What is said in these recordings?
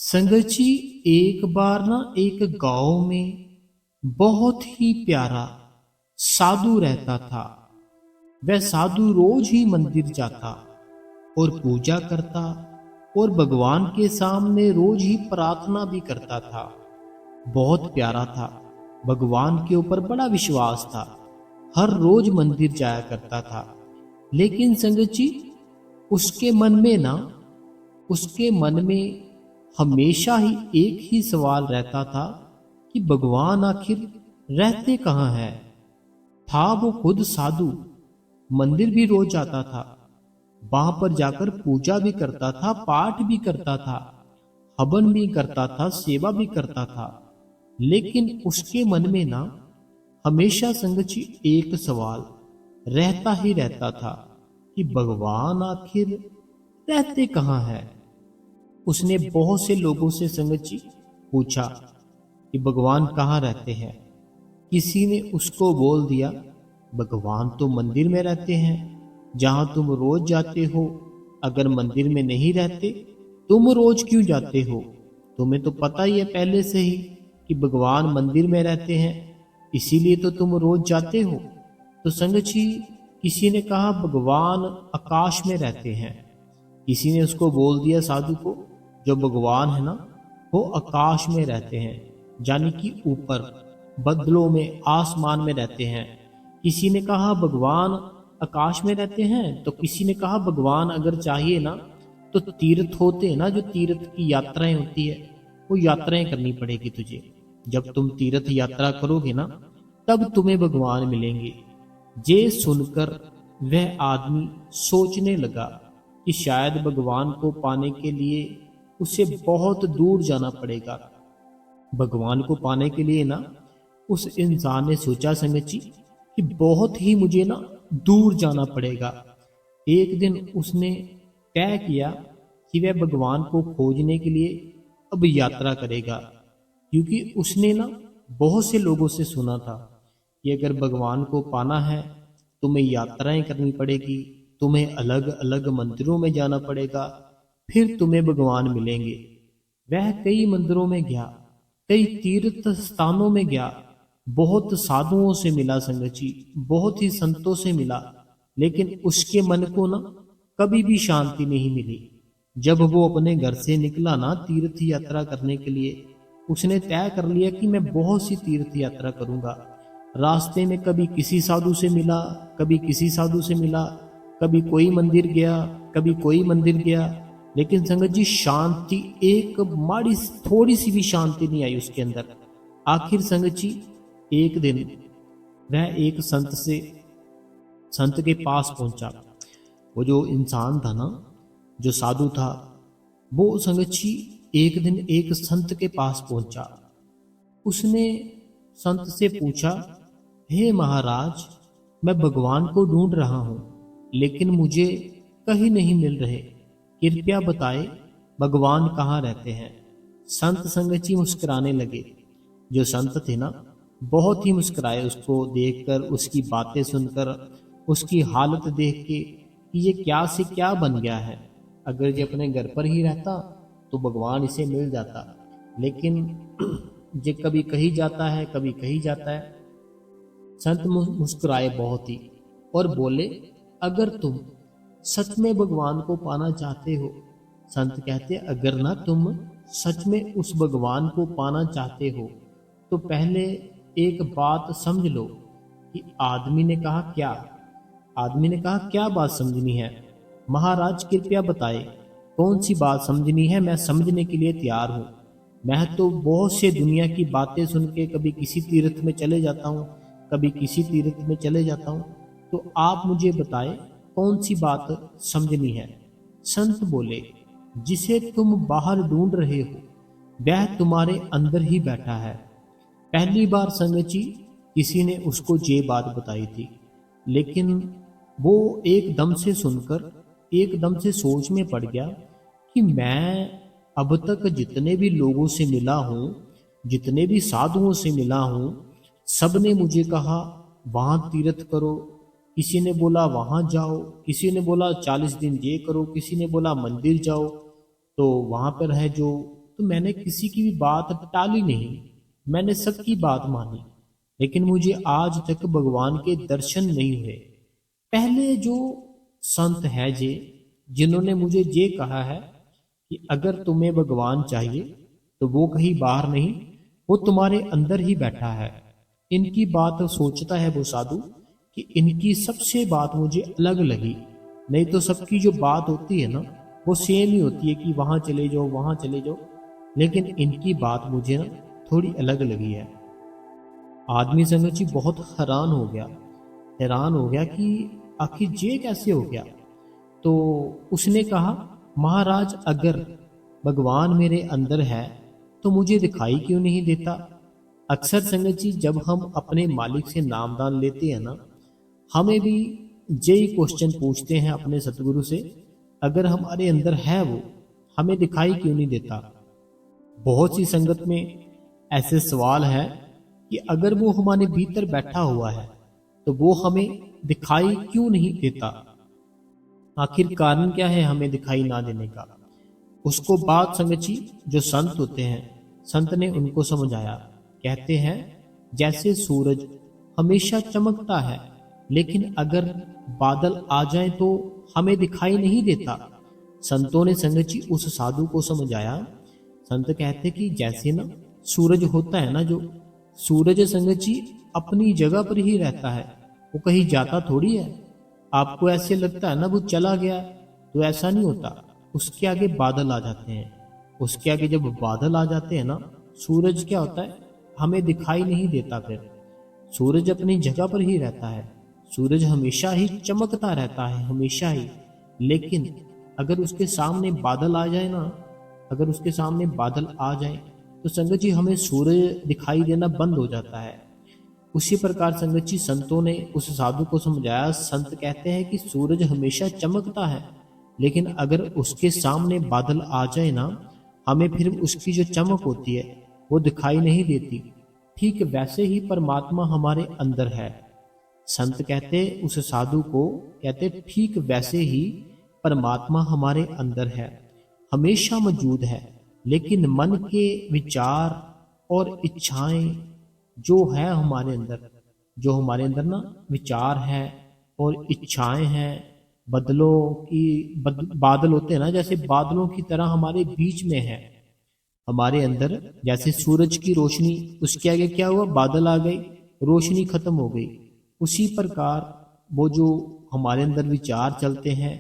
संगत जी, एक बार ना एक गांव में बहुत ही प्यारा साधु रहता था। वह साधु रोज ही मंदिर जाता और पूजा करता और भगवान के सामने रोज ही प्रार्थना भी करता था। बहुत प्यारा था, भगवान के ऊपर बड़ा विश्वास था, हर रोज मंदिर जाया करता था। लेकिन संगत जी, उसके मन में ना उसके मन में हमेशा ही एक ही सवाल रहता था कि भगवान आखिर रहते कहाँ हैं। था वो खुद साधु, मंदिर भी रोज जाता था, वहां पर जाकर पूजा भी करता था, पाठ भी करता था, हवन भी करता था, सेवा भी करता था। लेकिन उसके मन में ना हमेशा संगत जी एक सवाल रहता ही रहता था कि भगवान आखिर रहते कहाँ हैं। उसने बहुत से लोगों से संगत जी पूछा कि भगवान कहाँ रहते हैं। किसी ने उसको बोल दिया, भगवान तो मंदिर में रहते हैं, जहां तुम रोज जाते हो। अगर मंदिर में नहीं रहते, तुम रोज क्यों जाते हो? तुम्हें तो पता ही है पहले से ही कि भगवान मंदिर में रहते हैं, इसीलिए तो तुम रोज जाते हो। तो संगत जी, किसी ने कहा भगवान आकाश में रहते हैं। किसी ने उसको बोल दिया साधु को, जो भगवान है ना, वो आकाश में रहते हैं, यानी कि ऊपर बदलों में, आसमान में रहते हैं। किसी ने कहा भगवान आकाश में रहते हैं, तो किसी ने कहा भगवान अगर चाहिए ना तो तीर्थ होते हैं ना, जो तीर्थ की यात्राएं होती है, वो यात्राएं करनी पड़ेगी तुझे। जब तुम तीर्थ यात्रा करोगे ना, तब तुम्हें भगवान मिलेंगे। ये सुनकर वह आदमी सोचने लगा कि शायद भगवान को पाने के लिए उसे बहुत दूर जाना पड़ेगा। भगवान को पाने के लिए ना उस इंसान ने सोचा संगत जी कि बहुत ही मुझे ना दूर जाना पड़ेगा। एक दिन उसने तय किया कि वह भगवान को खोजने के लिए अब यात्रा करेगा, क्योंकि उसने ना बहुत से लोगों से सुना था कि अगर भगवान को पाना है तुम्हें यात्राएं करनी पड़ेगी, तुम्हें अलग अलग मंदिरों में जाना पड़ेगा, फिर तुम्हें भगवान मिलेंगे। वह कई मंदिरों में गया, कई तीर्थ स्थानों में गया, बहुत साधुओं से मिला संगत जी, बहुत ही संतों से मिला, लेकिन उसके मन को ना कभी भी शांति नहीं मिली। जब वो अपने घर से निकला ना तीर्थ यात्रा करने के लिए, उसने तय कर लिया कि मैं बहुत सी तीर्थ यात्रा करूंगा। रास्ते में कभी किसी साधु से मिला, कभी किसी साधु से मिला, कभी कोई मंदिर गया, कभी कोई मंदिर गया, लेकिन संगत जी शांति, एक माड़ी थोड़ी सी भी शांति नहीं आई उसके अंदर। आखिर संगत जी, एक दिन वह एक संत के पास पहुंचा। वो जो इंसान था ना, जो साधु था, वो संगत जी एक दिन एक संत के पास पहुंचा। उसने संत से पूछा, हे महाराज, मैं भगवान को ढूंढ रहा हूं, लेकिन मुझे कहीं नहीं मिल रहे, कृपया बताए भगवान कहाँ रहते हैं। संत संगत जी मुस्कुराने लगे। जो संत थे ना, बहुत ही मुस्कुराए उसको देखकर, उसकी बातें सुनकर, उसकी हालत देख के कि ये क्या से क्या बन गया है। अगर ये अपने घर पर ही रहता तो भगवान इसे मिल जाता, लेकिन ये कभी कहीं जाता है, कभी कहीं जाता है। संत मुस्कुराए बहुत ही और बोले, अगर तुम सच में भगवान को पाना चाहते हो, संत कहते अगर ना तुम सच में उस भगवान को पाना चाहते हो, तो पहले एक बात समझ लो। कि आदमी ने कहा क्या? आदमी ने कहा क्या बात समझनी है? महाराज कृपया बताए, कौन सी बात समझनी है? मैं समझने के लिए तैयार हूँ। मैं तो बहुत से दुनिया की बातें सुन के कभी किसी तीर्थ में चले जाता हूँ, कभी किसी तीर्थ में चले जाता हूँ, तो आप मुझे बताए कौन सी बात समझनी है। संत बोले, जिसे तुम बाहर ढूंढ रहे हो वह तुम्हारे अंदर ही बैठा है। पहली बार संगत जी किसी ने उसको ये बात बताई थी, लेकिन वो एकदम से सुनकर एकदम से सोच में पड़ गया कि मैं अब तक जितने भी लोगों से मिला हूँ, जितने भी साधुओं से मिला हूँ, सब ने मुझे कहा वहां तीर्थ करो, किसी ने बोला वहां जाओ, किसी ने बोला 40 दिन ये करो, किसी ने बोला मंदिर जाओ तो वहां पर है जो। तो मैंने किसी की भी बात टाली नहीं, मैंने सबकी बात मानी, लेकिन मुझे आज तक भगवान के दर्शन नहीं हुए। पहले जो संत है जे, जिन्होंने मुझे ये कहा है कि अगर तुम्हें भगवान चाहिए तो वो कहीं बाहर नहीं, वो तुम्हारे अंदर ही बैठा है। इनकी बात सोचता है वो साधु कि इनकी सबसे बात मुझे अलग लगी। नहीं तो सबकी जो बात होती है ना, वो सेम ही होती है कि वहां चले जाओ, वहां चले जाओ, लेकिन इनकी बात मुझे ना थोड़ी अलग लगी है। आदमी संगत जी बहुत हैरान हो गया कि आखिर ये कैसे हो गया। तो उसने कहा, महाराज अगर भगवान मेरे अंदर है तो मुझे दिखाई क्यों नहीं देता। अक्सर संगत जी जब हम अपने मालिक से नामदान लेते हैं ना, हमें भी यही क्वेश्चन पूछते हैं अपने सतगुरु से, अगर हमारे अंदर है वो, हमें दिखाई क्यों नहीं देता। बहुत सी संगत में ऐसे सवाल है कि अगर वो हमारे भीतर बैठा हुआ है तो वो हमें दिखाई क्यों नहीं देता। आखिर कारण क्या है हमें दिखाई ना देने का। उसको बात संगत जी जो संत होते हैं, संत ने उनको समझाया। कहते हैं जैसे सूरज हमेशा चमकता है, लेकिन अगर बादल आ जाए तो हमें दिखाई नहीं देता। संतों ने संगत जी उस साधु को समझाया। संत कहते कि जैसे ना सूरज होता है ना, जो सूरज संगत जी अपनी जगह पर ही रहता है, वो कहीं जाता थोड़ी है। आपको ऐसे लगता है ना वो चला गया, तो ऐसा नहीं होता। उसके आगे बादल आ जाते हैं। उसके आगे जब बादल आ जाते हैं ना, सूरज क्या होता है, हमें दिखाई नहीं देता। फिर सूरज अपनी जगह पर ही रहता है, सूरज हमेशा ही चमकता रहता है, हमेशा ही। लेकिन अगर उसके सामने बादल आ जाए ना, अगर उसके सामने बादल आ जाए तो संगत जी हमें सूरज दिखाई देना बंद हो जाता है। उसी प्रकार संगत जी संतों ने उस साधु को समझाया। संत कहते हैं कि सूरज हमेशा चमकता है, लेकिन अगर उसके सामने बादल आ जाए ना, हमें फिर उसकी जो चमक होती है वो दिखाई नहीं देती। ठीक वैसे ही परमात्मा हमारे अंदर है। संत कहते उस साधु को, कहते ठीक वैसे ही परमात्मा हमारे अंदर है, हमेशा मौजूद है। लेकिन मन के विचार और इच्छाएं जो है हमारे अंदर, जो हमारे अंदर ना विचार है और इच्छाएं हैं, बदलों की बादल होते हैं ना, जैसे बादलों की तरह हमारे बीच में है हमारे अंदर। जैसे सूरज की रोशनी, उसके आगे क्या हुआ, बादल आ गई, रोशनी खत्म हो गई। उसी प्रकार वो जो हमारे अंदर विचार चलते हैं,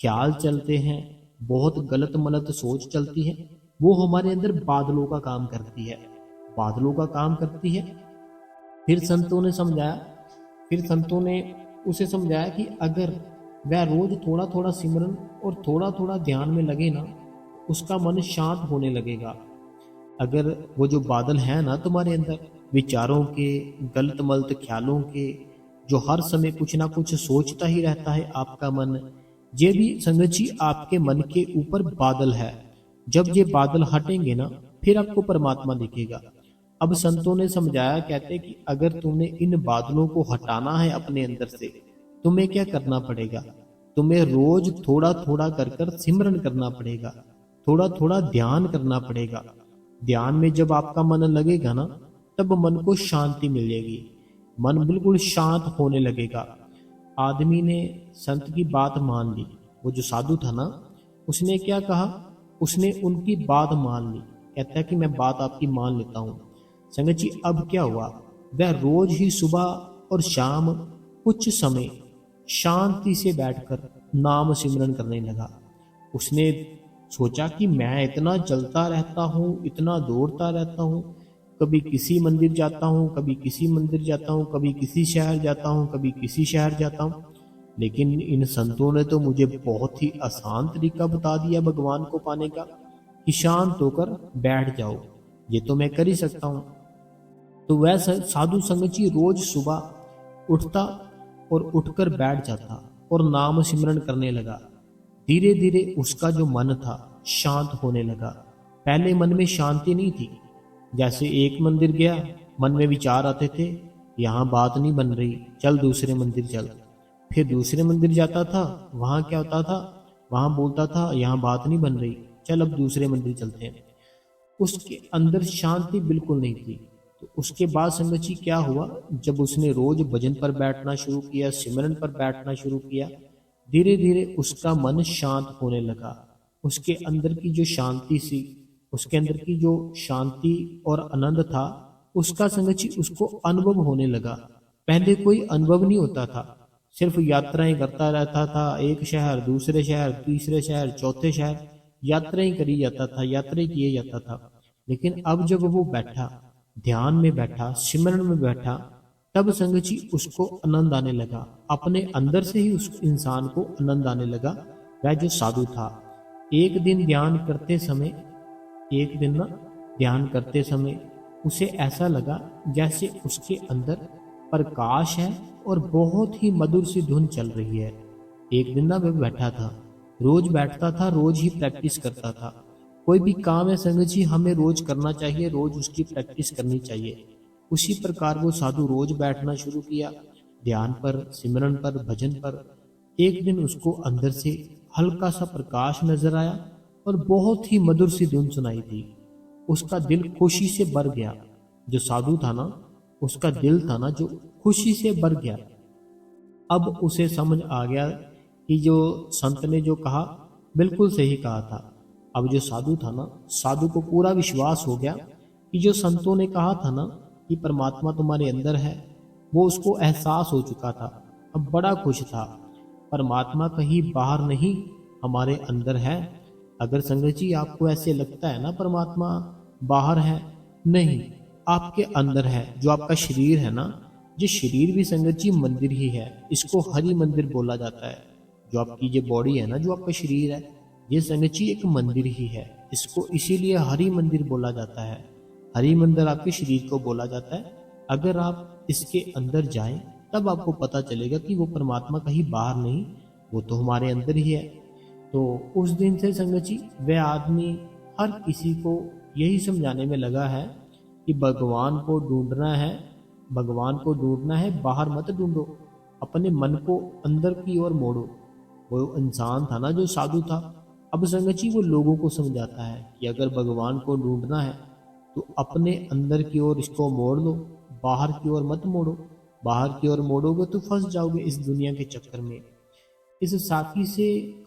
ख्याल चलते हैं, बहुत गलत मलत सोच चलती है, वो हमारे अंदर बादलों का काम करती है, बादलों का काम करती है। फिर संतों ने समझाया, फिर संतों ने उसे समझाया कि अगर वह रोज थोड़ा थोड़ा सिमरन और थोड़ा थोड़ा ध्यान में लगे ना, उसका मन शांत होने लगेगा। अगर वो जो बादल है ना तुम्हारे अंदर, विचारों के, गलत मलत ख्यालों के, जो हर समय कुछ ना कुछ सोचता ही रहता है आपका मन, ये भी संगत जी आपके मन के ऊपर बादल है। जब ये बादल हटेंगे ना, फिर आपको परमात्मा दिखेगा। अब संतों ने समझाया, कहते कि अगर तुमने इन बादलों को हटाना है अपने अंदर से, तुम्हें क्या करना पड़ेगा, तुम्हें रोज थोड़ा थोड़ा कर कर सिमरन करना पड़ेगा, थोड़ा थोड़ा ध्यान करना पड़ेगा। ध्यान में जब आपका मन लगेगा ना, तब मन को शांति मिलेगी, मन बिल्कुल शांत होने लगेगा। आदमी ने संत की बात मान ली। वो जो साधु था ना, उसने क्या कहा, उसने उनकी बात मान ली। कहता है कि मैं बात आपकी मान लेता हूँ। संगत जी अब क्या हुआ, वह रोज ही सुबह और शाम कुछ समय शांति से बैठकर नाम सिमरन करने लगा। उसने सोचा कि मैं इतना चलता रहता हूँ, इतना दौड़ता रहता हूँ, कभी किसी मंदिर जाता हूँ, कभी किसी मंदिर जाता हूँ, कभी किसी शहर जाता हूँ, कभी किसी शहर जाता हूँ, लेकिन इन संतों ने तो मुझे बहुत ही आसान तरीका बता दिया भगवान को पाने का, कि शांत होकर बैठ जाओ, ये तो मैं कर ही सकता हूँ। तो वह साधु संगत जी रोज सुबह उठता और उठकर बैठ जाता और नाम सिमरन करने लगा। धीरे धीरे उसका जो मन था शांत होने लगा। पहले मन में शांति नहीं थी। जैसे एक मंदिर गया, मन में विचार आते थे, यहाँ बात नहीं बन रही, चल दूसरे मंदिर चल। फिर दूसरे मंदिर जाता था, वहां क्या होता था, वहां बोलता था यहाँ बात नहीं बन रही, चल अब दूसरे मंदिर चलते हैं। उसके अंदर शांति बिल्कुल नहीं थी। तो उसके बाद संगत जी क्या हुआ, जब उसने रोज भजन पर बैठना शुरू किया, सिमरन पर बैठना शुरू किया, धीरे धीरे उसका मन शांत होने लगा। उसके अंदर की जो शांति सी, उसके अंदर की जो शांति और आनंद था, उसका संगत जी उसको अनुभव होने लगा। पहले कोई अनुभव नहीं होता था, सिर्फ यात्राएं करता रहता था, एक शहर दूसरे शहर तीसरे शहर चौथे शहर, यात्राएं करी जाता था, यात्राएं किए जाता था। लेकिन अब जब वो बैठा, ध्यान में बैठा, सिमरन में बैठा, तब संगत जी उसको आनंद आने लगा। अपने अंदर से ही उस इंसान को आनंद आने लगा। वह जो साधु था, एक दिन ध्यान करते समय, एक दिन ना ध्यान करते समय उसे ऐसा लगा जैसे उसके अंदर प्रकाश है और बहुत ही मधुर सी धुन चल रही है। एक दिन ना वह बैठा था, रोज बैठता था, रोज ही प्रैक्टिस करता था। कोई भी काम है संगत जी हमें रोज करना चाहिए, रोज उसकी प्रैक्टिस करनी चाहिए। उसी प्रकार वो साधु रोज बैठना शुरू किया, ध्यान पर, सिमरन पर, भजन पर। एक दिन उसको अंदर से हल्का सा प्रकाश नजर आया और बहुत ही मधुर सी धुन सुनाई दी। उसका दिल खुशी से भर गया। जो साधु था ना, उसका दिल था ना जो खुशी से भर गया। अब उसे समझ आ गया कि जो संत ने जो कहा बिल्कुल सही कहा था। अब जो साधु था ना, साधु को पूरा विश्वास हो गया कि जो संतों ने कहा था ना कि परमात्मा तुम्हारे अंदर है, वो उसको एहसास हो चुका था। अब बड़ा खुश था। परमात्मा कहीं बाहर नहीं, हमारे अंदर है। अगर संगत जी आपको ऐसे लगता है ना परमात्मा बाहर है, नहीं, आपके अंदर है। जो आपका शरीर है ना, ये शरीर भी संगत जी मंदिर ही है। इसको हरि मंदिर बोला जाता है। जो आपकी ये बॉडी है ना, जो आपका शरीर है, ये संगत जी एक मंदिर ही है। इसको इसीलिए हरि मंदिर बोला जाता है। हरि मंदिर आपके शरीर को बोला जाता है। अगर आप इसके अंदर जाएं तब आपको पता चलेगा कि वो परमात्मा कहीं बाहर नहीं, वो तो हमारे अंदर ही है। तो उस दिन से संगत जी वह आदमी हर किसी को यही समझाने में लगा है कि भगवान को ढूंढना है, भगवान को ढूंढना है, बाहर मत ढूंढो, अपने मन को अंदर की ओर मोड़ो। वो इंसान था ना जो साधु था, अब संगत जी वो लोगों को समझाता है कि अगर भगवान को ढूंढना है तो अपने अंदर की ओर इसको मोड़ लो, बाहर की ओर मत मोड़ो। बाहर की ओर मोड़ोगे तो फंस जाओगे इस दुनिया के चक्कर में। इस साथी से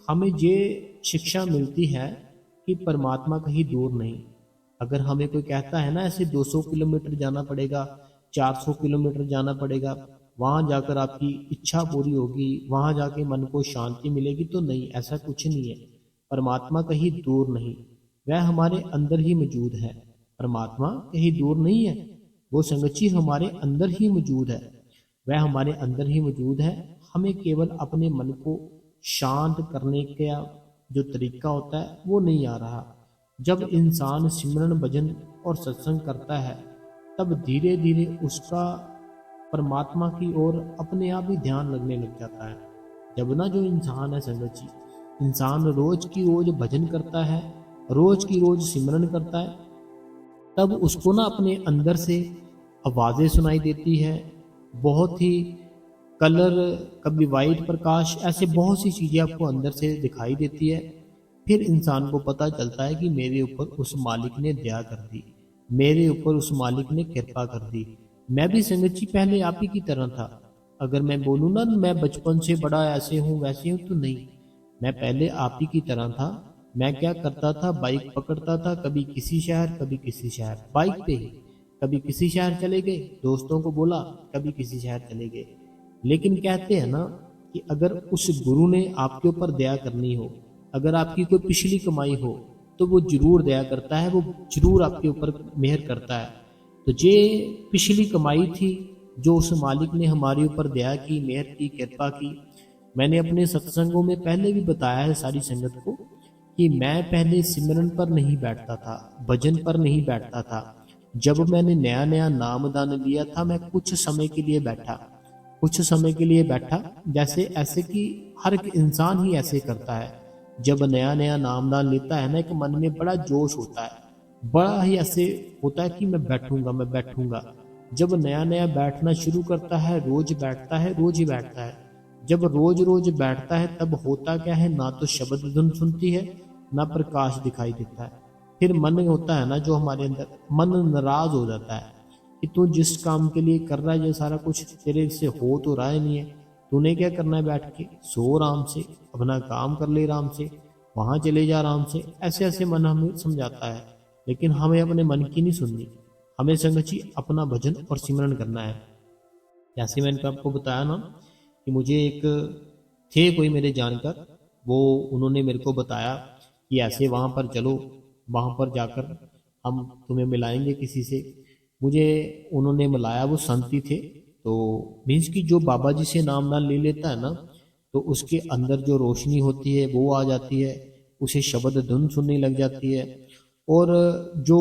हमें ये शिक्षा मिलती है कि परमात्मा कहीं दूर नहीं। अगर हमें कोई कहता है ना ऐसे 200 किलोमीटर जाना पड़ेगा, 400 किलोमीटर जाना पड़ेगा, वहां जाकर आपकी इच्छा पूरी होगी, वहां जाके मन को शांति मिलेगी, तो नहीं, ऐसा कुछ नहीं है। परमात्मा कहीं दूर नहीं, वह हमारे अंदर ही मौजूद है। परमात्मा कहीं दूर नहीं है, वो संगत जी हमारे अंदर ही मौजूद है। वह हमारे अंदर ही मौजूद है। हमें केवल अपने मन को शांत करने का जो तरीका होता है वो नहीं आ रहा। जब इंसान सिमरन भजन और सत्संग करता है तब धीरे धीरे उसका परमात्मा की ओर अपने आप ही ध्यान लगने लग जाता है। जब ना जो इंसान है संगत जी, इंसान रोज की रोज भजन करता है, रोज की रोज सिमरन करता है, तब उसको ना अपने अंदर से आवाज़ें सुनाई देती है, बहुत ही कलर, कभी वाइट प्रकाश, ऐसे बहुत सी चीज़ें आपको अंदर से दिखाई देती है। फिर इंसान को पता चलता है कि मेरे ऊपर उस मालिक ने दया कर दी, मेरे ऊपर उस मालिक ने कृपा कर दी। मैं भी संगत जी पहले आप ही की तरह था। अगर मैं बोलूँ ना मैं बचपन से बड़ा ऐसे हूँ वैसे हूँ, तो नहीं, मैं पहले आप ही की तरह था। मैं क्या करता था, बाइक पकड़ता था, कभी किसी शहर कभी किसी शहर, बाइक पे ही, कभी किसी शहर चले गए, दोस्तों को बोला, कभी किसी शहर चले गए। लेकिन कहते हैं ना कि अगर उस गुरु ने आपके ऊपर दया करनी हो, अगर आपकी कोई पिछली कमाई हो, तो वो जरूर दया करता है, वो जरूर आपके ऊपर मेहर करता है। तो ये पिछली कमाई थी जो उस मालिक ने हमारे ऊपर दया की, मेहर की, कृपा की। मैंने अपने सत्संगों में पहले भी बताया है सारी संगत को कि मैं पहले सिमरन पर नहीं बैठता था, भजन पर नहीं बैठता था। जब मैंने नया नया नामदान लिया था, मैं कुछ समय के लिए बैठा, कुछ समय के लिए बैठा, जैसे ऐसे कि हर एक इंसान ही ऐसे करता है। जब नया नया नामदान लेता है ना, एक मन में बड़ा जोश होता है, बड़ा ही ऐसे होता है कि मैं बैठूंगा, मैं बैठूंगा। जब नया नया बैठना शुरू करता है, रोज बैठता है, रोज ही बैठता है। जब रोज रोज बैठता है तब होता क्या है, ना तो शब्द धुन सुनती है, ना प्रकाश दिखाई देता है। फिर मन होता है ना जो हमारे अंदर, मन नाराज हो जाता है कि तू जिस काम के लिए कर रहा है ये सारा कुछ तेरे से हो तो रहा ही नहीं है, तूने क्या करना है, बैठ के सो आराम से, अपना काम कर ले आराम से, वहां चले जा आराम से। ऐसे ऐसे मन हमें समझाता है, लेकिन हमें अपने मन की नहीं सुननी। हमें संगत जी अपना भजन और सिमरन करना है। जैसे मैंने आपको बताया ना कि मुझे एक थे कोई मेरे जानकर, वो उन्होंने मेरे को बताया कि ऐसे वहां पर चलो, वहां पर जाकर हम तुम्हें मिलाएंगे किसी से। मुझे उन्होंने मिलाया, वो संती थे। तो मीन्स की जो बाबा जी से नाम ना ले लेता है ना, तो उसके अंदर जो रोशनी होती है वो आ जाती है, उसे शब्द धुन सुनने लग जाती है। और जो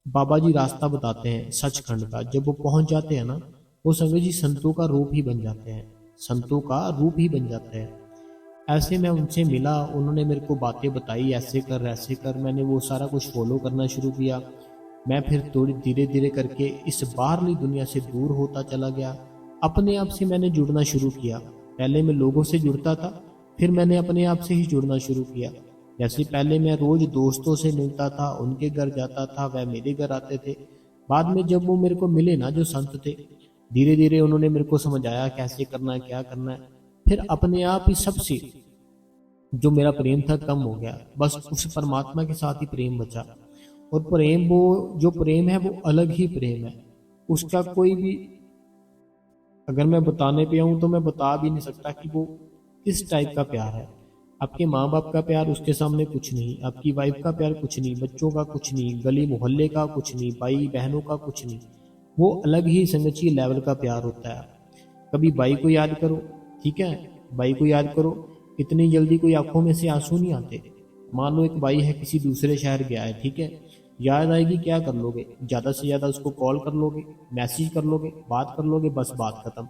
बाबा जी रास्ता बताते हैं सचखंड का, जब वो पहुंच जाते हैं ना, वो संगत जी संतों का रूप ही बन जाते हैं, संतों का रूप ही बन जाते हैं। ऐसे मैं उनसे मिला, उन्होंने मेरे को बातें बताई, ऐसे कर ऐसे कर, मैंने वो सारा कुछ फॉलो करना शुरू किया। मैं फिर थोड़ी धीरे धीरे करके इस बाहरली दुनिया से दूर होता चला गया। अपने आप से मैंने जुड़ना शुरू किया। पहले मैं लोगों से जुड़ता था, फिर मैंने अपने आप से ही जुड़ना शुरू किया। जैसे पहले मैं रोज दोस्तों से मिलता था, उनके घर जाता था, वह मेरे घर आते थे। बाद में जब वो मेरे को मिले ना, जो संत थे, धीरे धीरे उन्होंने मेरे को समझाया कैसे करना है, क्या करना है। फिर अपने आप ही सबसे जो मेरा प्रेम था कम हो गया, बस उस परमात्मा के साथ ही प्रेम बचा। और प्रेम, वो जो प्रेम है वो अलग ही प्रेम है। उसका कोई भी, अगर मैं बताने पे आऊं तो मैं बता भी नहीं सकता कि वो किस टाइप का प्यार है। आपके माँ बाप का प्यार उसके सामने कुछ नहीं, आपकी वाइफ का प्यार कुछ नहीं, बच्चों का कुछ नहीं, गली मोहल्ले का कुछ नहीं, भाई बहनों का कुछ नहीं। वो अलग ही संगति लेवल का प्यार होता है। कभी भाई को याद करो, ठीक है, भाई को याद करो, इतनी जल्दी कोई आंखों में से आंसू नहीं आते। मान लो एक भाई है, किसी दूसरे शहर गया है, ठीक है, याद आएगी, क्या कर लोगे, ज्यादा से ज्यादा उसको कॉल कर लोगे, मैसेज कर लोगे, बात कर लोगे, बस बात खत्म।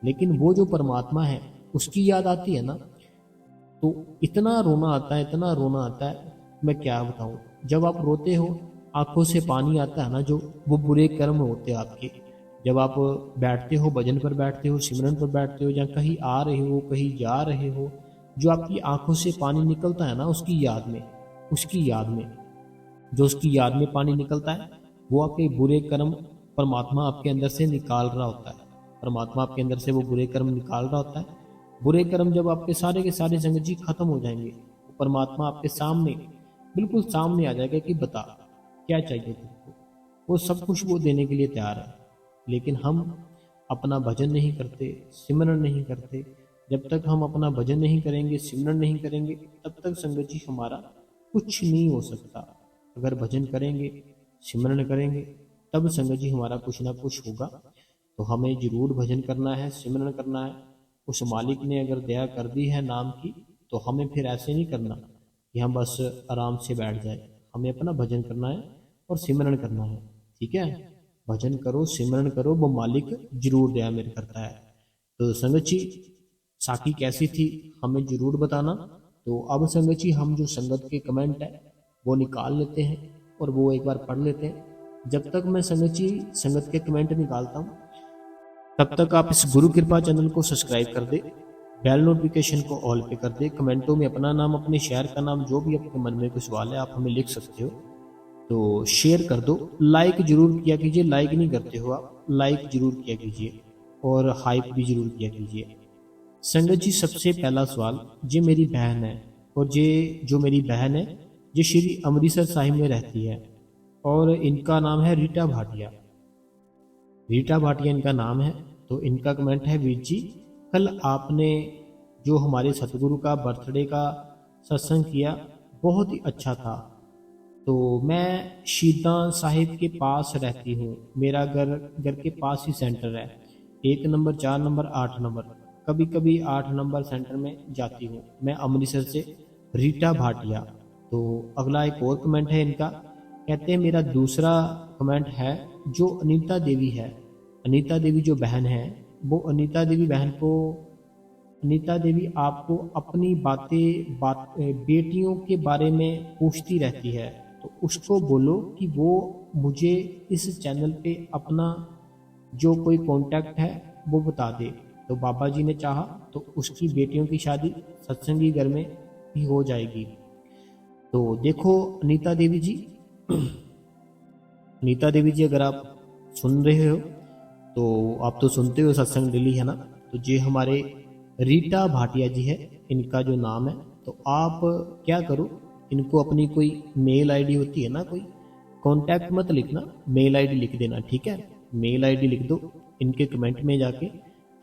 लेकिन वो जो परमात्मा है उसकी याद आती है ना, तो इतना रोना आता है, इतना रोना आता है, मैं क्या बताऊं। जब आप रोते हो, आंखों से पानी आता है ना, जो वो बुरे कर्म होते हैं आपके। जब आप बैठते हो, भजन पर बैठते हो, सिमरन पर बैठते हो, या कहीं आ रहे हो, कहीं जा रहे हो, जो आपकी आंखों से पानी निकलता है ना, उसकी याद में, उसकी याद में, जो उसकी याद में पानी निकलता है, वो आपके बुरे कर्म परमात्मा आपके अंदर से निकाल रहा होता है। परमात्मा आपके अंदर से वो बुरे कर्म निकाल रहा होता है। बुरे कर्म जब आपके सारे के सारे संगत जी खत्म हो जाएंगे, तो परमात्मा आपके सामने, बिल्कुल सामने आ जाएगा कि बता क्या चाहिए तुमको। वो सब कुछ वो देने के लिए तैयार है। लेकिन हम अपना भजन नहीं करते, सिमरन नहीं करते। जब तक हम अपना भजन नहीं करेंगे, सिमरन नहीं करेंगे, तब तक संगत जी हमारा कुछ नहीं हो सकता। अगर भजन करेंगे, सिमरन करेंगे, तब संगत जी हमारा कुछ ना कुछ होगा। तो हमें जरूर भजन करना है, सिमरन करना है। उस मालिक ने अगर दया कर दी है नाम की, तो हमें फिर ऐसे नहीं करना कि हम बस आराम से बैठ जाए। हमें अपना भजन करना है और सिमरन करना है, ठीक है। भजन करो, सिमरन करो, वो मालिक जरूर दया मेरे करता है। तो संगत जी, साखी कैसी थी हमें जरूर बताना। तो अब संगत जी, हम जो संगत के कमेंट है वो निकाल लेते हैं और वो एक बार पढ़ लेते हैं। जब तक मैं संगत जी संगत के कमेंट निकालता हूँ, तब तक आप इस गुरु कृपा चैनल को सब्सक्राइब कर दे, बेल नोटिफिकेशन को ऑल पे कर दे। कमेंटों में अपना नाम, अपने शहर का नाम, जो भी आपके मन में कोई सवाल है आप हमें लिख सकते हो। तो शेयर कर दो, लाइक जरूर किया कीजिए, लाइक नहीं करते हो आप, लाइक जरूर किया कीजिए, और हाइप भी जरूर किया कीजिए। संगत जी, सबसे पहला सवाल, ये मेरी बहन है, और ये जो मेरी बहन है ये श्री अमृतसर साहिब में रहती है, और इनका नाम है रीटा भाटिया। रीटा भाटिया इनका नाम है। तो इनका कमेंट है, वीर जी कल आपने जो हमारे सतगुरु का बर्थडे का सत्संग किया, बहुत ही अच्छा था। तो मैं शीदा साहिब के पास रहती हूँ, मेरा घर घर के पास ही सेंटर है, 1 नंबर, 4 नंबर, 8 नंबर, कभी कभी 8 नंबर सेंटर में जाती हूँ मैं, अमृतसर से रीटा भाटिया। तो अगला एक और कमेंट है इनका, कहते हैं मेरा दूसरा कमेंट है जो अनीता देवी है, अनीता देवी जो बहन है, वो अनीता देवी बहन को, अनीता देवी आपको अपनी बेटियों के बारे में पूछती रहती है, तो उसको बोलो कि वो मुझे इस चैनल पे अपना जो कोई कांटेक्ट है वो बता दे। तो बाबा जी ने चाहा तो उसकी बेटियों की शादी सत्संगी घर में ही हो जाएगी। तो देखो अनीता देवी जी, अनीता देवी जी अगर आप सुन रहे हो तो आप तो सुनते हो सत्संग डेली है ना, तो ये हमारे रीटा भाटिया जी है, इनका जो नाम है। तो आप क्या करो, इनको अपनी कोई मेल आईडी होती है ना, कोई कांटेक्ट मत लिखना, मेल आईडी लिख देना, ठीक है। मेल आईडी लिख दो इनके कमेंट में जाके,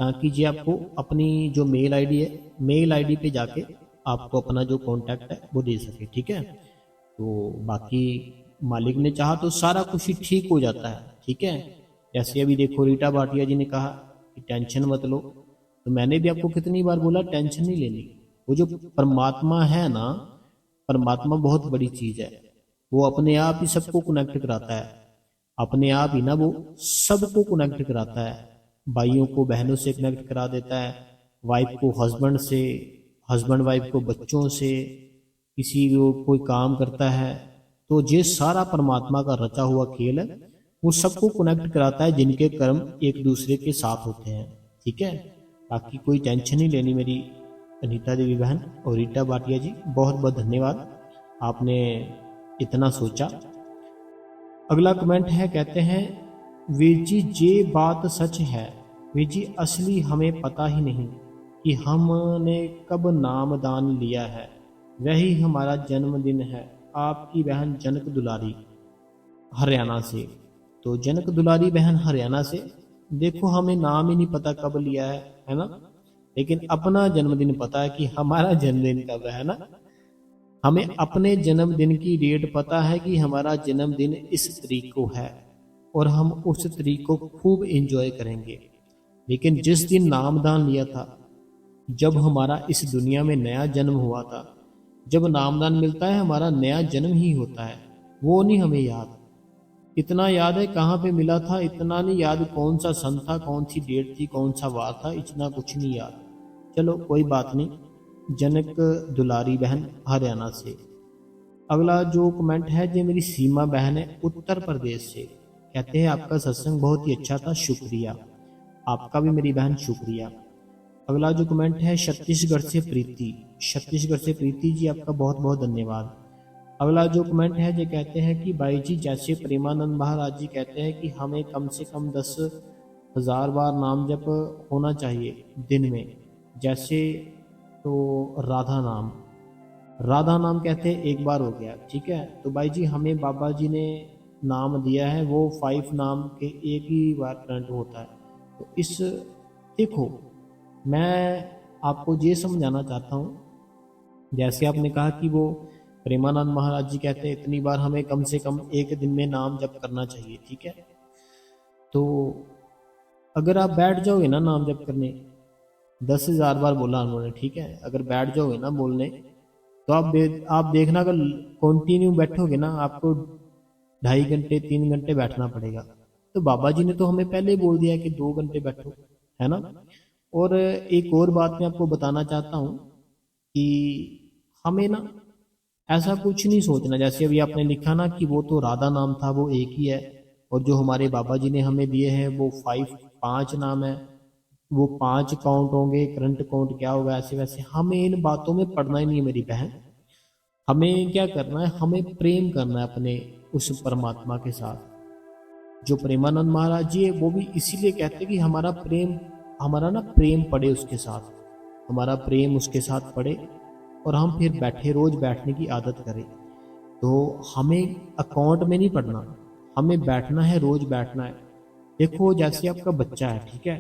ताकि जी आपको अपनी जो मेल आईडी है, मेल आईडी पे जाके आपको अपना जो कांटेक्ट है वो दे सके, ठीक है। तो बाकी मालिक ने चाहा तो सारा कुछ ही ठीक हो जाता है, ठीक है। जैसे अभी देखो रीटा भाटिया जी ने कहा कि टेंशन मत लो, तो मैंने भी आपको कितनी बार बोला टेंशन नहीं लेनी। वो जो परमात्मा है ना, परमात्मा बहुत बड़ी चीज है, वो अपने आप ही सबको कनेक्ट कराता है, अपने आप ही ना वो सबको कनेक्ट कराता है। भाइयों को बहनों से कनेक्ट करा देता है, वाइफ को हस्बैंड से, हस्बैंड वाइफ को बच्चों से, किसी को कोई काम करता है। तो ये सारा परमात्मा का रचा हुआ खेल है, वो सबको कनेक्ट कराता है जिनके कर्म एक दूसरे के साथ होते हैं, ठीक है। बाकी कोई टेंशन नहीं लेनी मेरी अनीता देवी बहन और रीटा भाटिया जी, बहुत बहुत धन्यवाद, आपने इतना सोचा। अगला कमेंट है, कहते हैं वीर जी ये बात सच है, वीर जी असली हमें पता ही नहीं कि हमने कब नाम दान लिया है, वही हमारा जन्मदिन है। आपकी बहन जनक दुलारी, हरियाणा से। तो जनक दुलारी बहन हरियाणा से, देखो हमें नाम ही नहीं पता कब लिया है ना, लेकिन अपना जन्मदिन पता है कि हमारा जन्मदिन कब है ना। हमें अपने जन्मदिन की डेट पता है कि हमारा जन्मदिन इस तारीख को है, और हम उस तारीख को खूब एंजॉय करेंगे। लेकिन जिस दिन नामदान लिया था, जब हमारा इस दुनिया में नया जन्म हुआ था, जब नामदान मिलता है हमारा नया जन्म ही होता है, वो नहीं हमें याद। इतना याद है कहाँ पे मिला था, इतना नहीं याद कौन सा सन था, कौन सी डेट थी, कौन सा वार था, इतना कुछ नहीं याद। चलो कोई बात नहीं, जनक दुलारी बहन हरियाणा से। अगला जो कमेंट है जो मेरी सीमा बहन है उत्तर प्रदेश से, कहते हैं आपका सत्संग बहुत ही अच्छा था, शुक्रिया। आपका भी मेरी बहन शुक्रिया। अगला जो कमेंट है छत्तीसगढ़ से प्रीति, छत्तीसगढ़ से प्रीति जी आपका बहुत बहुत धन्यवाद। अगला जो कमेंट है जो कहते हैं कि भाई जी जैसे प्रेमानंद महाराज जी कहते हैं कि हमें कम से कम 10,000 बार नाम जप होना चाहिए दिन में, जैसे तो राधा नाम, राधा नाम कहते हैं एक बार हो गया, ठीक है। तो भाई जी हमें बाबा जी ने नाम दिया है वो 5 नाम के एक ही बार करंट होता है। तो इस देखो मैं आपको ये समझाना चाहता हूँ, जैसे आपने कहा कि वो प्रेमानंद महाराज जी कहते हैं इतनी बार हमें कम से कम एक दिन में नाम जप करना चाहिए, ठीक है। तो अगर आप बैठ जाओगे ना नाम जप करने, 10,000 बार बोला उन्होंने, ठीक है, अगर बैठ जाओगे ना बोलने, तो आप देखना अगर कंटिन्यू बैठोगे ना, आपको 2.5 घंटे 3 घंटे बैठना पड़ेगा। तो बाबा जी ने तो हमें पहले ही बोल दिया कि 2 घंटे बैठो, है ना। और एक और बात मैं आपको बताना चाहता हूँ कि हमें ना ऐसा कुछ नहीं सोचना, जैसे अभी आपने लिखा ना कि वो तो राधा नाम था, वो एक ही है, और जो हमारे बाबा जी ने हमें दिए हैं वो 5 नाम है, वो 5 काउंट होंगे, करंट काउंट क्या होगा, ऐसे वैसे हमें इन बातों में पढ़ना ही नहीं है मेरी बहन। हमें क्या करना है, हमें प्रेम करना है अपने उस परमात्मा के साथ। जो प्रेमानंद महाराज जी है वो भी इसीलिए कहते हैं कि हमारा प्रेम, हमारा ना प्रेम पड़े उसके साथ, हमारा प्रेम उसके साथ पड़े, और हम फिर बैठे, रोज बैठने की आदत करें। तो हमें अकाउंट में नहीं पढ़ना, हमें बैठना है, रोज बैठना है। देखो जैसे आपका बच्चा है, ठीक है,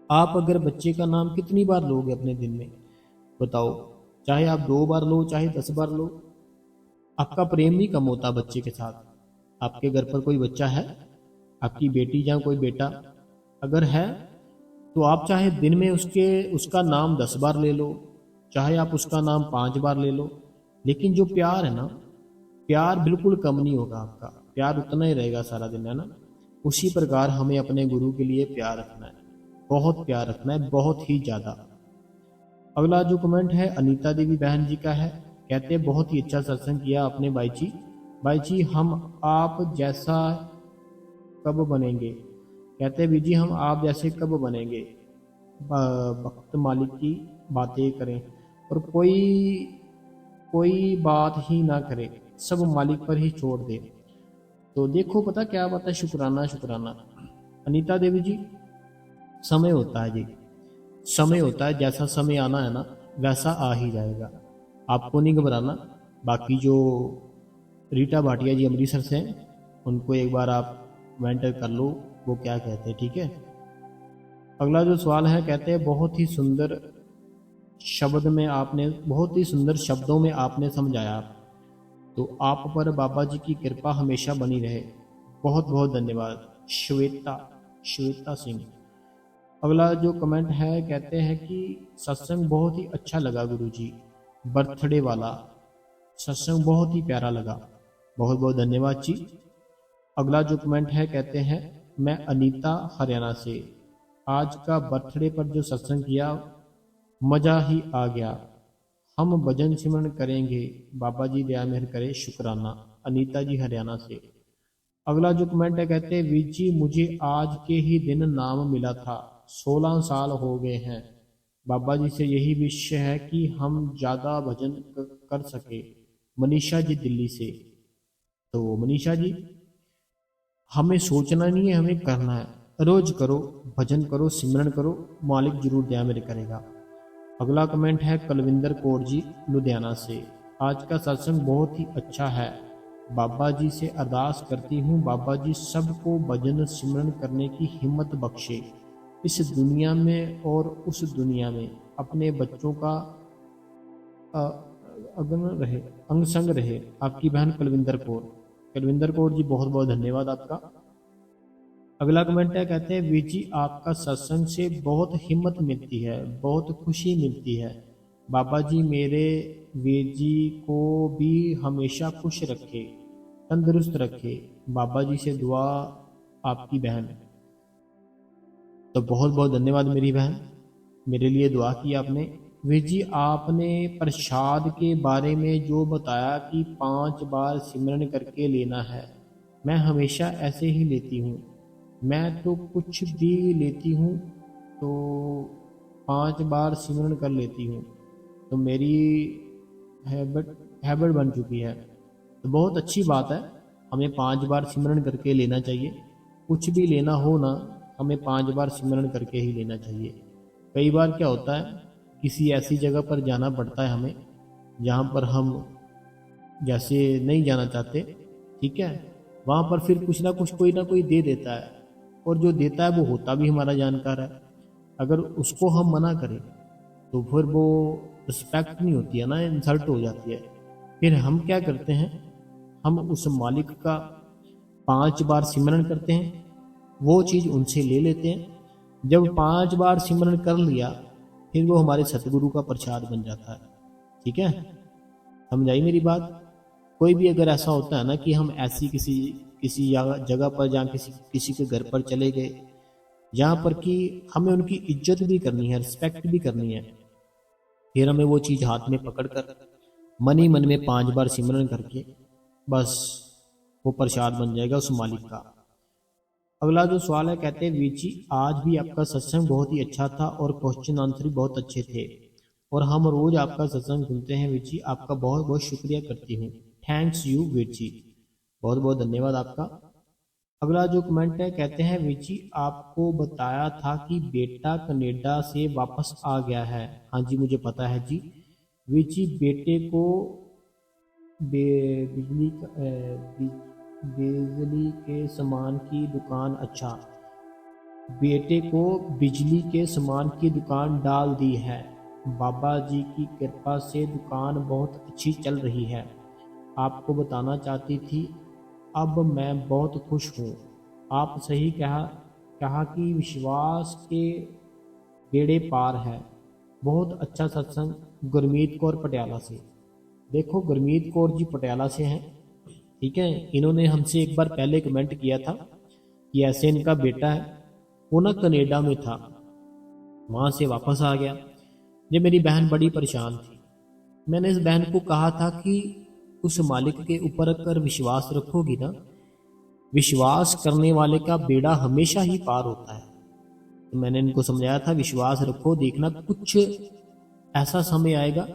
आप अगर बच्चे का नाम कितनी बार लोगे अपने दिन में, बताओ, चाहे आप 2 बार लो चाहे 10 बार लो, आपका प्रेम नहीं कम होता बच्चे के साथ। आपके घर पर कोई बच्चा है, आपकी बेटी या कोई बेटा अगर है, तो आप चाहे दिन में उसका नाम 10 बार ले लो, चाहे आप उसका नाम 5 बार ले लो, लेकिन जो प्यार है ना, प्यार बिल्कुल कम नहीं होगा, आपका प्यार उतना ही रहेगा सारा दिन, है ना। उसी प्रकार हमें अपने गुरु के लिए प्यार रखना है, बहुत प्यार रखना है, बहुत ही ज्यादा। अगला जो कमेंट है अनीता देवी बहन जी का है, कहते हैं बहुत ही अच्छा सत्संग किया आपने भाई जी, भाई जी हम आप जैसा कब बनेंगे, कहते हैं जी हम आप जैसे कब बनेंगे, भक्त मालिक की बातें करें। और कोई कोई बात ही ना करे, सब मालिक पर ही छोड़ दे। तो देखो पता क्या बात है, शुक्राना शुक्राना। अनीता देवी जी, समय होता है जी, समय होता है, जैसा समय आना है ना वैसा आ ही जाएगा, आपको नहीं घबराना। बाकी जो रीटा भाटिया जी अमृतसर से हैं, उनको एक बार आप वेंटर कर लो वो क्या कहते हैं, ठीक है। अगला जो सवाल है, कहते हैं बहुत ही सुंदर शब्द में आपने, बहुत ही सुंदर शब्दों में आपने समझाया, तो आप पर बाबा जी की कृपा हमेशा बनी रहे। बहुत बहुत धन्यवाद। श्वेता, श्वेता सिंह। अगला जो कमेंट है, कहते हैं कि सत्संग बहुत ही अच्छा लगा गुरुजी, बर्थडे वाला सत्संग बहुत ही प्यारा लगा। बहुत बहुत धन्यवाद जी। अगला जो कमेंट है, कहते हैं मैं अनीता हरियाणा से, आज का बर्थडे पर जो सत्संग किया मजा ही आ गया, हम भजन सिमरन करेंगे, बाबा जी दया मेहर करे, शुक्राना। अनीता जी हरियाणा से। अगला जो कमेंट है, कहते हैं वीर जी मुझे आज के ही दिन नाम मिला था, 16 साल हो गए हैं, बाबा जी से यही विश है कि हम ज्यादा भजन कर सके। मनीषा जी दिल्ली से। तो मनीषा जी, हमें सोचना नहीं है, हमें करना है। रोज करो, भजन करो, सिमरन करो, मालिक जरूर दया मेरे करेगा। अगला कमेंट है कुलविंदर कौर जी लुधियाना से, आज का सत्संग बहुत ही अच्छा है, बाबा जी से अरदास करती हूँ बाबा जी सबको भजन सिमरन करने की हिम्मत बख्शे, इस दुनिया में और उस दुनिया में अपने बच्चों का अ, अगन रहे, अंग संग रहे। आपकी बहन कुलविंदर कौर। कुलविंदर कौर जी बहुत बहुत धन्यवाद आपका। अगला कमेंट है, कहते हैं वीर जी आपका सत्संग से बहुत हिम्मत मिलती है, बहुत खुशी मिलती है, बाबा जी मेरे वीर जी को भी हमेशा खुश रखे, तंदुरुस्त रखे, बाबा जी से दुआ। आपकी बहन। तो बहुत बहुत धन्यवाद मेरी बहन, मेरे लिए दुआ की आपने। वीर जी आपने प्रसाद के बारे में जो बताया कि 5 बार सिमरन करके लेना है, मैं हमेशा ऐसे ही लेती हूँ। मैं तो कुछ भी लेती हूँ तो 5 बार सिमरन कर लेती हूँ, तो मेरी हैबिट हैबिट बन चुकी है। तो बहुत अच्छी बात है, हमें 5 बार सिमरन करके लेना चाहिए। कुछ भी लेना हो ना, हमें 5 बार सिमरन करके ही लेना चाहिए। कई बार क्या होता है, किसी ऐसी जगह पर जाना पड़ता है हमें जहाँ पर हम जैसे नहीं जाना चाहते, ठीक है, वहाँ पर फिर कुछ ना कोई दे देता है, और जो देता है वो होता भी हमारा जानकार है। अगर उसको हम मना करें तो फिर वो रिस्पेक्ट नहीं होती है ना, इंसल्ट हो जाती है। फिर हम क्या करते हैं, हम उस मालिक का 5 बार सिमरन करते हैं, वो चीज़ उनसे ले लेते हैं। जब 5 बार सिमरन कर लिया, फिर वो हमारे सतगुरु का प्रसाद बन जाता है। ठीक है, समझाई मेरी बात। कोई भी अगर ऐसा होता है ना कि हम ऐसी किसी किसी जगह पर, जहाँ किसी किसी के घर पर चले गए, जहाँ पर कि हमें उनकी इज्जत भी करनी है, रिस्पेक्ट भी करनी है, फिर हमें वो चीज़ हाथ में पकड़कर मन ही मन में 5 बार सिमरन करके बस वो प्रसाद बन जाएगा उस मालिक का। अगला जो सवाल है, कहते हैं वीर जी आज भी आपका सत्संग बहुत ही अच्छा था और क्वेश्चन आंसर भी बहुत अच्छे थे, और हम रोज आपका सत्संग सुनते हैं वीर जी, आपका बहुत बहुत शुक्रिया करती हूँ। थैंक्स यू वीर जी, बहुत बहुत धन्यवाद आपका। अगला जो कमेंट है, कहते हैं वीर जी आपको बताया था कि बेटा कनाडा से वापस आ गया है। हाँ जी मुझे पता है जी। वीर जी बेटे को बिजली बिजली के सामान की दुकान, अच्छा, बेटे को बिजली के सामान की दुकान डाल दी है, बाबा जी की कृपा से दुकान बहुत अच्छी चल रही है, आपको बताना चाहती थी, अब मैं बहुत खुश हूँ। आप सही कहा कहा कि विश्वास के बेड़े पार है। बहुत अच्छा सत्संग। गुरमीत कौर पटियाला से। देखो गुरमीत कौर जी पटियाला से हैं, ठीक है, इन्होंने हमसे एक बार पहले कमेंट किया था कि ऐसे इनका बेटा है, वो ना कनेडा में था, वहाँ से वापस आ गया। जब मेरी बहन बड़ी परेशान थी, मैंने इस बहन को कहा था कि उस मालिक के ऊपर अगर विश्वास रखोगी ना, विश्वास करने वाले का बेड़ा हमेशा ही पार होता है। तो मैंने इनको समझाया था विश्वास रखो, देखना कुछ ऐसा समय आएगा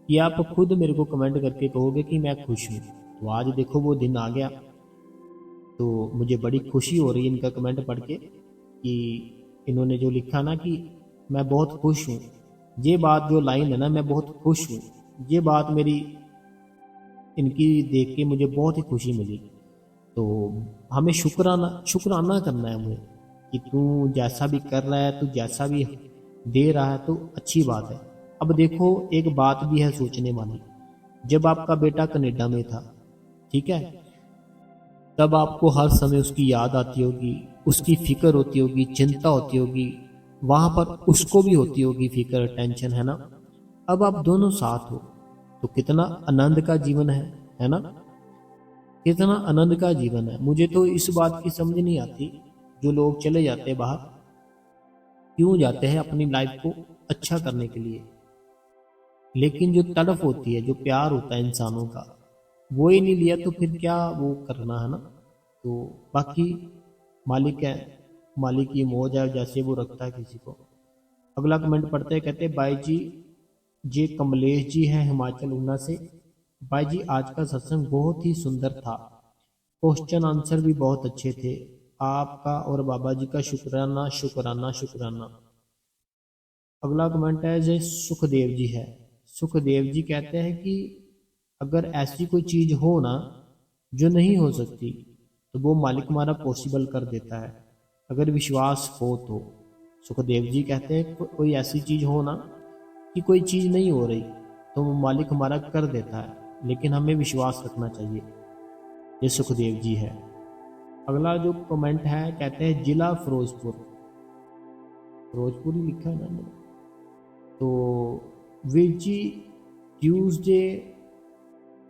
ये आप खुद मेरे को कमेंट करके कहोगे कि मैं खुश हूँ। तो आज देखो वो दिन आ गया, तो मुझे बड़ी खुशी हो रही है इनका कमेंट पढ़ के कि इन्होंने जो लिखा ना कि मैं बहुत खुश हूँ। ये बात जो लाइन है ना, मैं बहुत खुश हूँ, ये बात मेरी इनकी देख के मुझे बहुत ही खुशी मिली। तो हमें शुक्राना करना है हमें कि तू जैसा भी कर रहा है, तू जैसा भी दे रहा है, तो अच्छी बात है। अब देखो एक बात भी है सोचने वाली, जब आपका बेटा कनाडा में था, ठीक है, तब आपको हर समय उसकी याद आती होगी, उसकी फिक्र होती होगी, चिंता होती होगी, वहां पर उसको भी होती होगी फिक्र, टेंशन, है ना। अब आप दोनों साथ हो तो कितना आनंद का जीवन है ना, कितना आनंद का जीवन है। मुझे तो इस बात की समझ नहीं आती, जो लोग चले जाते हैं बाहर, क्यों जाते हैं अपनी लाइफ को अच्छा करने के लिए, लेकिन जो तड़फ होती है, जो प्यार होता है इंसानों का, वो ही नहीं लिया तो फिर क्या वो करना, है ना। तो बाकी मालिक है, मालिक की मौज है, जैसे वो रखता है किसी को। अगला कमेंट पढ़ते हैं, कहते हैं भाई जी, जे कमलेश जी हैं हिमाचल ऊना से। भाई जी आज का सत्संग बहुत ही सुंदर था, क्वेश्चन आंसर भी बहुत अच्छे थे, आपका और बाबा जी का शुक्राना शुक्राना शुक्राना। अगला कमेंट है जय सुखदेव जी है। सुखदेव जी कहते हैं कि अगर ऐसी कोई चीज हो ना जो नहीं हो सकती, तो वो मालिक हमारा पॉसिबल कर देता है, अगर विश्वास हो तो। सुखदेव जी कहते हैं कोई ऐसी चीज हो ना कि कोई चीज नहीं हो रही, तो वो मालिक हमारा कर देता है, लेकिन हमें विश्वास रखना चाहिए। ये सुखदेव जी है। अगला जो कमेंट है, कहते हैं जिला फिरोजपुर, फिरोजपुर ही लिखा है ना मैंने। तो विजी ट्यूसडे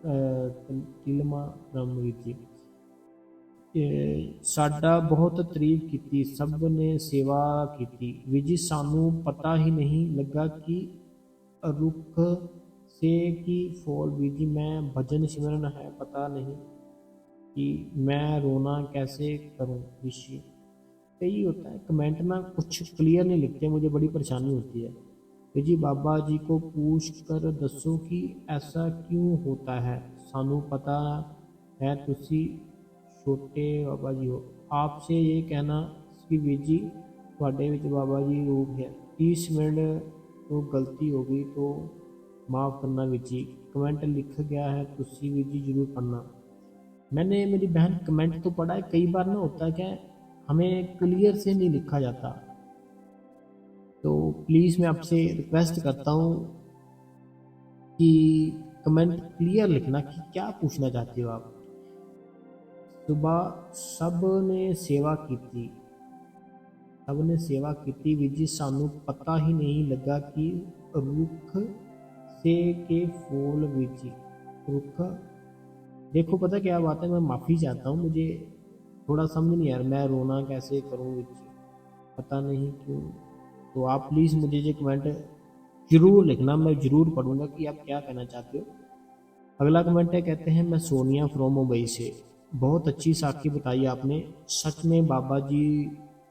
किलमा ब्रह्मवीर जी, ਸਾਡਾ ਬਹੁਤ ਤਾਰੀਫ ਕੀਤੀ, ਸਭ ਨੇ ਸੇਵਾ ਕੀਤੀ। ਵੀਰ ਜੀ ਸਾਨੂੰ ਪਤਾ ਹੀ नहीं लगा कि रुख से की फॉल। ਵੀਰ जी मैं भजन सिमरन है पता नहीं कि मैं रोना कैसे करूं ऋषि। यही होता है, कमेंट ना कुछ क्लियर नहीं लिखते, मुझे बड़ी परेशानी होती है। ਵੀਰ जी बाबा जी को पूछ कर दसो कि ऐसा क्यों होता है, सानू पता है तुसी छोटे बाबा जी हो। आपसे ये कहना कि ਵੀਰ जी ਤੁਹਾਡੇ ਵਿੱਚ बाबा जी रूप है। 30 मिनट तो गलती हो गई तो माफ़ करना ਵੀਰ जी। कमेंट लिख गया है, तुसी ਵੀਰ जी जरूर पढ़ना। मैंने, मेरी बहन, कमेंट तो पढ़ा है, कई बार ना होता है क्या, हमें क्लियर से नहीं लिखा जाता। तो प्लीज़ मैं आपसे रिक्वेस्ट करता हूँ कि कमेंट क्लियर लिखना कि क्या पूछना चाहते हो आप। सुबह सब ने सेवा की थी, सब ने सेवा की थी ਵੀਰ जी, ਸਾਨੂੰ पता ही नहीं लगा कि रुख से के फूल ਵੀਰ जी। रुख, देखो पता क्या बात है, मैं माफ़ी चाहता हूँ, मुझे थोड़ा समझ नहीं यार, मैं रोना कैसे करूँ ਵੀਰ जी, पता नहीं क्यों। तो आप प्लीज़ मुझे ये कमेंट जरूर लिखना, मैं ज़रूर पढ़ूंगा कि आप क्या कहना चाहते हो। अगला कमेंट है, कहते हैं मैं सोनिया फ्रॉम मुंबई से। बहुत अच्छी साखी बताई आपने, सच में बाबा जी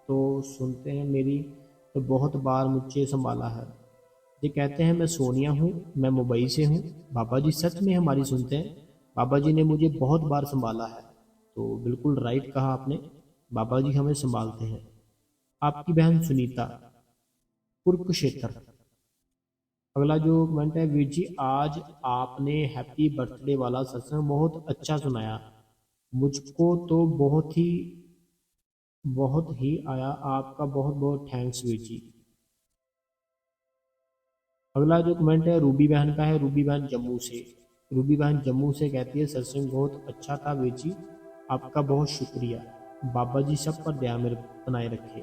तो सुनते हैं मेरी, तो बहुत बार मुझे संभाला है। ये कहते हैं मैं सोनिया हूँ, मैं मुंबई से हूँ, बाबा जी सच में हमारी सुनते हैं, बाबा जी ने मुझे बहुत बार संभाला है। तो बिल्कुल राइट कहा आपने, बाबा जी हमें संभालते हैं। आपकी बहन सुनीता, कुरुक्षेत्र। अगला जो कमेंट है, वीर जी आज आपने हैप्पी बर्थडे वाला सत्संग बहुत अच्छा सुनाया, मुझको तो बहुत ही आया, आपका बहुत बहुत थैंक्स वीर जी। अगला जो कमेंट है रूबी बहन का है, रूबी बहन जम्मू से। रूबी बहन जम्मू से कहती है सत्संग बहुत अच्छा था वीर जी, आपका बहुत शुक्रिया, बाबा जी सब पर दया मेरे बनाए रखे।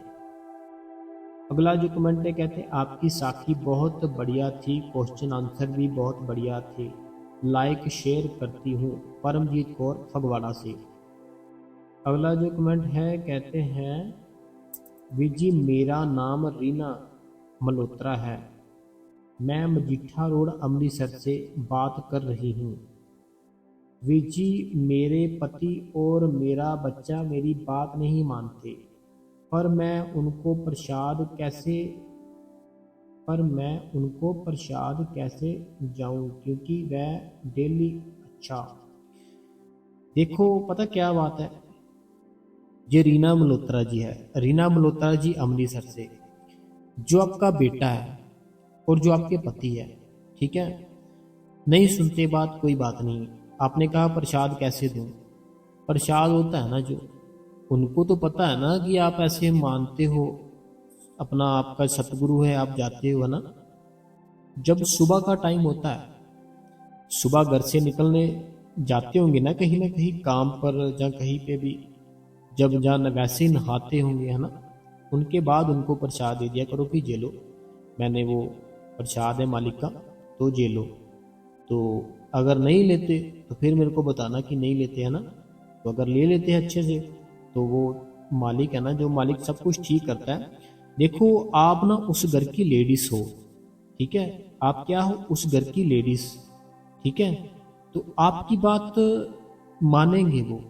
अगला जो कमेंट है, कहते हैं आपकी साखी बहुत बढ़िया थी, क्वेश्चन आंसर भी बहुत बढ़िया थे, लाइक शेयर करती हूँ, परमजीत कौर फगवाड़ा से। अगला जो कमेंट है, कहते हैं वीर जी मेरा नाम रीना मल्होत्रा है, मैं मजीठा रोड अमृतसर से बात कर रही हूँ। वीर जी मेरे पति और मेरा बच्चा मेरी बात नहीं मानते, पर मैं उनको प्रसाद कैसे पर मैं उनको प्रसाद कैसे जाऊं क्योंकि वह डेली। अच्छा, देखो पता क्या बात है, ये रीना मल्होत्रा जी है। रीना मल्होत्रा जी अमृतसर से। जो आपका बेटा है और जो आपके पति है, ठीक है, नहीं सुनते बात, कोई बात नहीं। आपने कहा प्रसाद कैसे दूं। प्रसाद होता है ना जो, उनको तो पता है ना कि आप ऐसे मानते हो, अपना आपका सतगुरु है, आप जाते हो ना। जब सुबह का टाइम होता है, सुबह घर से निकलने जाते होंगे ना कहीं काम पर या कहीं पे भी, जब जहाँ वैसे ही नहाते होंगे है ना, उनके बाद उनको प्रसाद दे दिया करो कि जे लो, मैंने वो प्रसाद है मालिक का, तो जे लो। तो अगर नहीं लेते तो फिर मेरे को बताना कि नहीं लेते, है ना। तो अगर ले लेते हैं अच्छे से, तो वो मालिक है ना, जो मालिक सब कुछ ठीक करता है। देखो आप ना उस घर की लेडीज हो, ठीक है, आप क्या हो, उस घर की लेडीज, ठीक है। तो आपकी बात मानेंगे वो,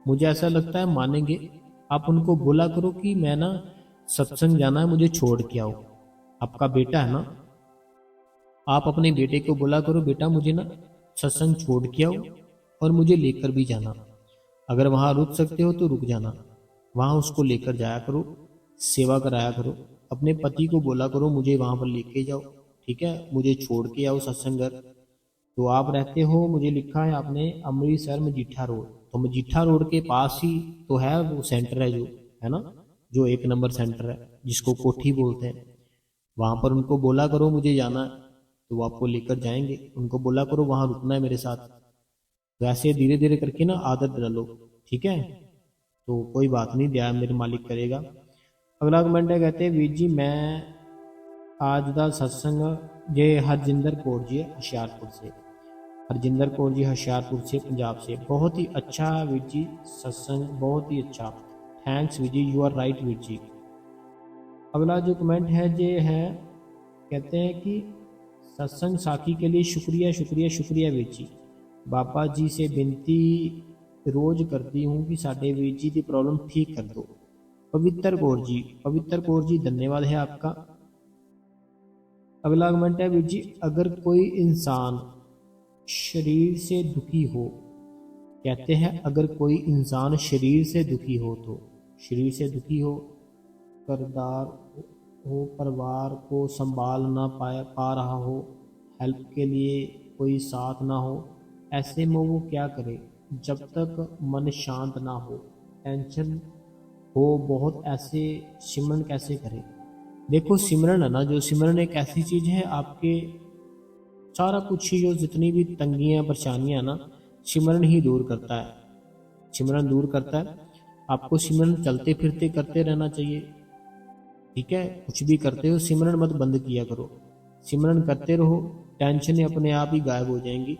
मुझे ऐसा लगता है मानेंगे। आप उनको बोला करो कि मैं ना सत्संग जाना है, मुझे छोड़ के आओ। आपका बेटा है ना, आप अपने बेटे को बोला करो बेटा मुझे ना सत्संग छोड़ के आओ और मुझे लेकर भी जाना। अगर वहां रुक सकते हो तो रुक जाना, वहां उसको लेकर जाया करो, सेवा कराया करो। अपने पति को बोला करो मुझे वहां पर लेके जाओ, ठीक है, मुझे छोड़ के आओ सत्संग घर। तो आप रहते हो, मुझे लिखा है आपने अमृतसर मजीठा रोड, तो मजीठा रोड के पास ही तो है वो सेंटर है जो, है ना, जो 1 नंबर सेंटर है जिसको कोठी बोलते हैं। वहां पर उनको बोला करो मुझे जाना है, तो वो आपको लेकर जाएंगे। उनको बोला करो वहां रुकना है मेरे साथ। वैसे धीरे धीरे करके ना आदत डालो, ठीक है। तो कोई बात नहीं, ध्यान मेरे मालिक करेगा। अगला कमेंट है, कहते हैं वीर जी मैं आज ਦਾ सत्संग ये हरजिंदर कौर जी है होशियारपुर से। हरजिंदर कौर जी होशियारपुर से, पंजाब से। बहुत ही अच्छा वीर जी सत्संग, बहुत ही अच्छा, thanks Veer ji, you are right Veer ji. अगला जो कमेंट है ये है, कहते हैं कि सत्संग साखी के लिए शुक्रिया शुक्रिया शुक्रिया वीर जी। बाबा जी से बेनती रोज करती हूँ कि साडे वीर जी की प्रॉब्लम ठीक कर दो। पवित्र कौर जी, पवित्र कौर जी धन्यवाद है आपका। अगला कमेंट है वीर जी, अगर कोई इंसान शरीर से दुखी हो, कहते हैं अगर कोई इंसान शरीर से दुखी हो, तो शरीर से दुखी हो, करदार हो, परिवार को संभाल ना पा रहा हो, हेल्प के लिए कोई साथ ना हो, ऐसे में वो क्या करे जब तक मन शांत ना हो, टेंशन हो बहुत, ऐसे सिमरन कैसे करे। देखो सिमरन है ना, जो सिमरन एक ऐसी चीज है, आपके सारा कुछ ही, जो जितनी भी तंगियां परेशानियां ना, सिमरन ही दूर करता है, सिमरन दूर करता है। आपको सिमरन चलते फिरते करते रहना चाहिए, ठीक है। कुछ भी करते हो सिमरन मत बंद किया करो, सिमरन करते रहो, टेंशन अपने आप ही गायब हो जाएंगी।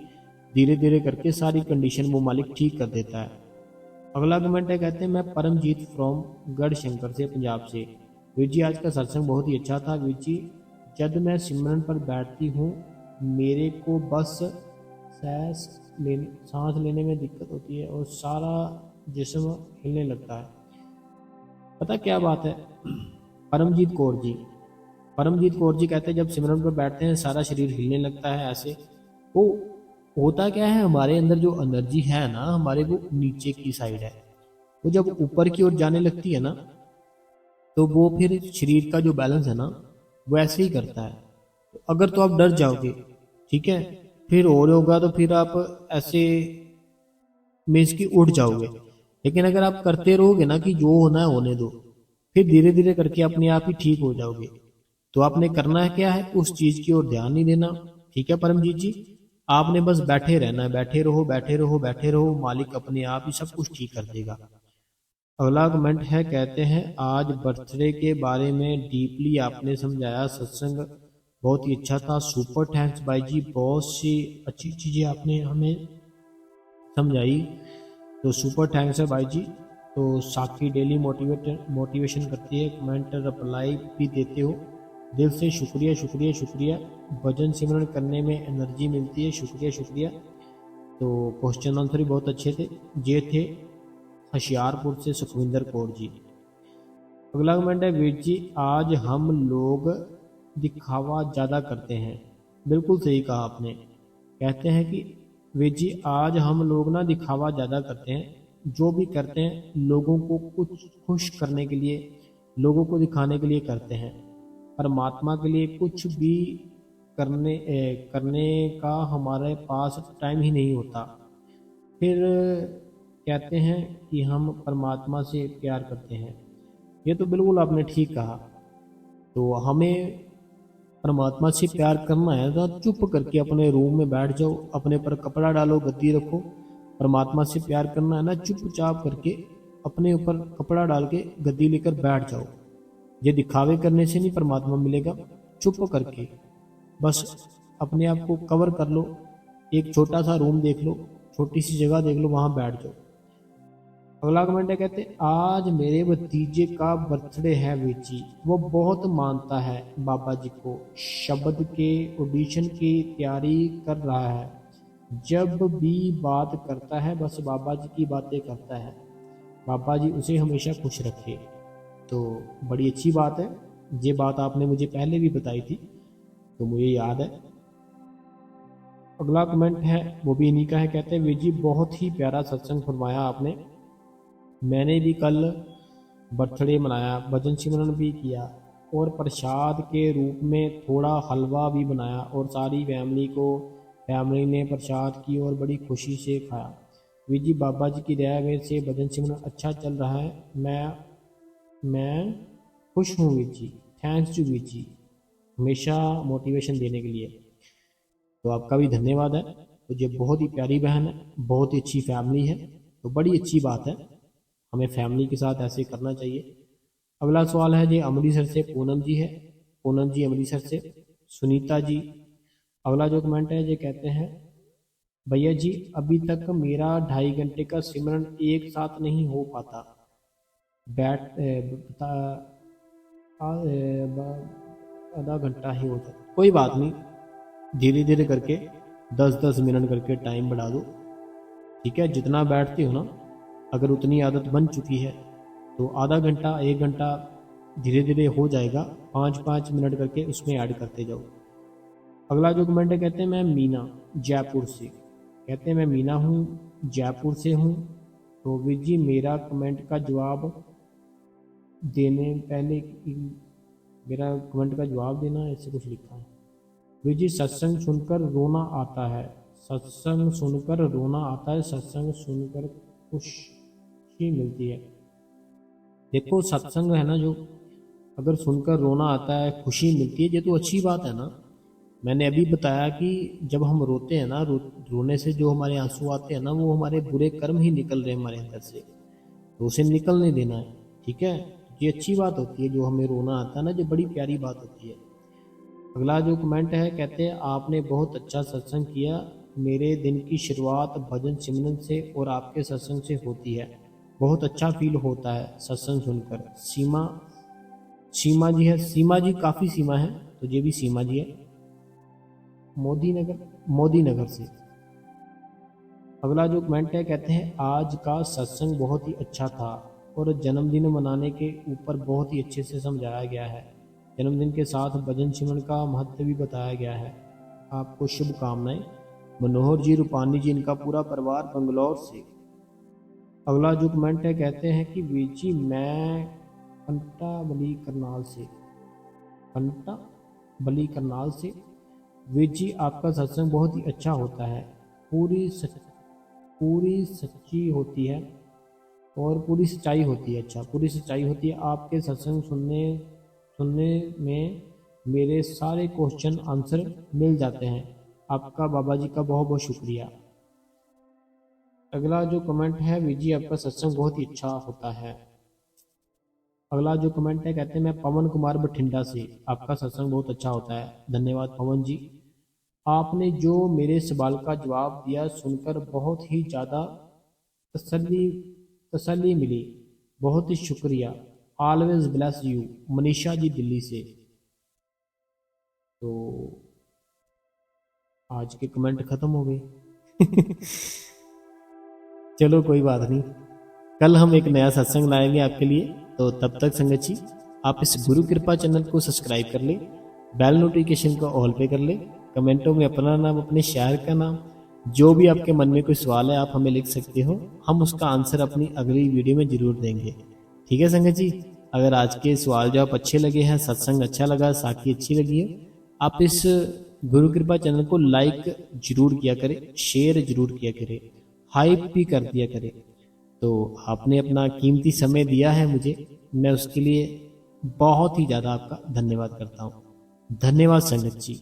धीरे धीरे करके सारी कंडीशन वो मालिक ठीक कर देता है। अगला कमेंट है, कहते हैं मैं परमजीत फ्रॉम गढ़शंकर से, पंजाब से। वीर जी आज का सत्संग बहुत ही अच्छा था वीर जी। जब मैं सिमरन पर बैठती हूँ मेरे को बस सांस लेने में दिक्कत होती है और सारा जिस्म हिलने लगता है। पता क्या बात है, परमजीत कौर जी, परमजीत कौर जी कहते हैं जब सिमरन पर बैठते हैं सारा शरीर हिलने लगता है ऐसे। वो होता क्या है, हमारे अंदर जो एनर्जी है ना हमारे, वो नीचे की साइड है, वो जब ऊपर की ओर जाने लगती है ना, तो वो फिर शरीर का जो बैलेंस है ना वो ऐसे ही करता है। तो अगर तो आप डर जाओगे, ठीक है, फिर और होगा तो फिर आप ऐसे मीन्स की उठ जाओगे। लेकिन अगर आप करते रहोगे ना कि जो होना है होने दो, फिर धीरे धीरे करके अपने आप ही ठीक हो जाओगे। तो आपने करना है क्या है, उस चीज की ओर ध्यान नहीं देना, ठीक है परमजीत जी। आपने बस बैठे रहना है, बैठे रहो बैठे रहो बैठे रहो, मालिक अपने आप ही सब कुछ ठीक कर देगा। अगला कमेंट है, कहते हैं आज बर्थडे के बारे में डीपली आपने समझाया, सत्संग बहुत ही अच्छा था, सुपर थैंक्स भाई जी, बहुत सी अच्छी चीजें आपने हमें समझाई, तो सुपर थैंक्स है भाई जी। तो साक्षी डेली मोटिवेशन करती है, कमेंट रिप्लाई भी देते हो, दिल से शुक्रिया शुक्रिया शुक्रिया। भजन सिमरन करने में एनर्जी मिलती है, शुक्रिया शुक्रिया। तो क्वेश्चन आंसर भी बहुत अच्छे थे। ये थे होशियारपुर से सुखविंदर कौर जी। अगला कमेंट है, वीर जी आज हम लोग दिखावा ज़्यादा करते हैं। बिल्कुल सही कहा आपने। कहते हैं कि वे जी आज हम लोग ना दिखावा ज़्यादा करते हैं, जो भी करते हैं लोगों को कुछ खुश करने के लिए, लोगों को दिखाने के लिए करते हैं। परमात्मा के लिए कुछ भी करने का हमारे पास टाइम ही नहीं होता। फिर कहते हैं कि हम परमात्मा से प्यार करते हैं। ये तो बिल्कुल आपने ठीक कहा। तो हमें परमात्मा से प्यार करना है तो चुप करके अपने रूम में बैठ जाओ, अपने पर कपड़ा डालो, गद्दी रखो। परमात्मा से प्यार करना है ना, चुपचाप करके अपने ऊपर कपड़ा डाल के गद्दी लेकर बैठ जाओ। ये दिखावे करने से नहीं परमात्मा मिलेगा, चुप करके बस अपने आप को कवर कर लो, एक छोटा सा रूम देख लो, छोटी सी जगह देख लो, वहां बैठ जाओ। अगला कमेंट है, कहते आज मेरे भतीजे का बर्थडे है वीर, वो बहुत मानता है बाबा जी को, शब्द के ऑडिशन की तैयारी कर रहा है, जब भी बात करता है बस बाबा जी की बातें करता है, बाबा जी उसे हमेशा खुश रखे। तो बड़ी अच्छी बात है, ये बात आपने मुझे पहले भी बताई थी तो मुझे याद है। अगला कमेंट है वो भी इन्हीं का है, कहते हैं वीर जी बहुत ही प्यारा सत्संग फरमाया आपने, मैंने भी कल बर्थडे मनाया, भजन सिमरन भी किया और प्रसाद के रूप में थोड़ा हलवा भी बनाया और सारी फैमिली ने प्रसाद की और बड़ी खुशी से खाया। वीर जी बाबा जी की दया में से भजन सिमरन अच्छा चल रहा है, मैं खुश हूँ वीर जी। थैंक्स टू वीर जी, हमेशा मोटिवेशन देने के लिए। तो आपका भी धन्यवाद है। तो ये बहुत ही प्यारी बहन है, बहुत ही अच्छी फैमिली है, तो बड़ी अच्छी बात है, हमें फैमिली के साथ ऐसे करना चाहिए। अगला सवाल है जी अमृतसर से पूनम जी है, पूनम जी अमृतसर से। सुनीता जी, अगला जो कमेंट है ये कहते हैं भैया जी अभी तक मेरा 2.5 घंटे का सिमरन एक साथ नहीं हो पाता, बैठ आधा घंटा ही होता। कोई बात नहीं, धीरे धीरे करके 10-10 मिनट करके टाइम बढ़ा दो, ठीक है। जितना बैठते हो ना, अगर उतनी आदत बन चुकी है तो आधा घंटा 1 घंटा धीरे धीरे हो जाएगा, 5-5 मिनट करके उसमें ऐड करते जाओ। अगला जो कमेंट है, कहते हैं मैं मीना जयपुर से, कहते हैं मैं मीना हूँ जयपुर से हूँ। तो वीर जी मेरा कमेंट का जवाब देने पहले मेरा कमेंट का जवाब देना, ऐसे कुछ लिखा है। वीर जी सत्संग सुनकर रोना आता है, सत्संग सुनकर रोना आता है, सत्संग सुनकर खुशी मिलती है। देखो सत्संग है ना, जो अगर सुनकर रोना आता है, खुशी मिलती है, ये तो अच्छी बात है ना। मैंने अभी बताया कि जब हम रोते हैं ना, रोने से जो हमारे आंसू आते हैं ना, वो हमारे बुरे कर्म ही निकल रहे हैं हमारे अंदर से, तो उसे निकलने देना है, ठीक है। ये अच्छी बात होती है, जो हमें रोना आता है ना, जो बड़ी प्यारी बात होती है। अगला जो कमेंट है, कहते हैं आपने बहुत अच्छा सत्संग किया, मेरे दिन की शुरुआत भजन सिमरन से और आपके सत्संग से होती है, बहुत अच्छा फील होता है सत्संग सुनकर। सीमा जी है, सीमा जी काफ़ी सीमा है, तो ये भी सीमा जी है मोदी नगर से। अगला जो कमेंट है, कहते हैं आज का सत्संग बहुत ही अच्छा था और जन्मदिन मनाने के ऊपर बहुत ही अच्छे से समझाया गया है, जन्मदिन के साथ भजन सिमरन का महत्व भी बताया गया है, आपको शुभकामनाएं। मनोहर जी, रूपानी जी, इनका पूरा परिवार बंगलौर से। अगला जो कमेंट है, कहते हैं कि वीर जी मैं कंटा बली करनाल से। वीर जी आपका सत्संग बहुत ही अच्छा होता है, पूरी सच्ची होती है और पूरी सच्चाई होती है। अच्छा, पूरी सच्चाई होती है। आपके सत्संग सुनने में मेरे सारे क्वेश्चन आंसर मिल जाते हैं। आपका बाबा जी का बहुत बहुत शुक्रिया। अगला जो कमेंट है, वीर जी आपका सत्संग बहुत ही अच्छा होता है। अगला जो कमेंट है, कहते हैं मैं पवन कुमार बठिंडा से, आपका सत्संग बहुत अच्छा होता है। धन्यवाद पवन जी, आपने जो मेरे सवाल का जवाब दिया सुनकर बहुत ही ज़्यादा तसल्ली मिली, बहुत ही शुक्रिया। Always bless you. Manisha ji Delhi से। तो आज के कमेंट खत्म हो गए। चलो कोई बात नहीं, कल हम एक नया सत्संग लाएंगे आपके लिए। तो तब तक संगत जी आप इस गुरु कृपा चैनल को सब्सक्राइब कर लें, बेल नोटिफिकेशन को ऑल पे कर ले। कमेंटों में अपना नाम, अपने शहर का नाम, जो भी आपके मन में कोई सवाल है आप हमें लिख सकते हो, हम उसका आंसर अपनी अगली वीडियो में जरूर देंगे। ठीक है संगत जी, अगर आज के सवाल जवाब अच्छे लगे हैं, सत्संग अच्छा लगा, साखी अच्छी लगी है, आप इस गुरु कृपा चैनल को लाइक जरूर किया करें, शेयर जरूर किया करें, हाइप भी कर दिया करें। तो आपने अपना कीमती समय दिया है मुझे, मैं उसके लिए बहुत ही ज़्यादा आपका धन्यवाद करता हूँ। धन्यवाद संगत जी।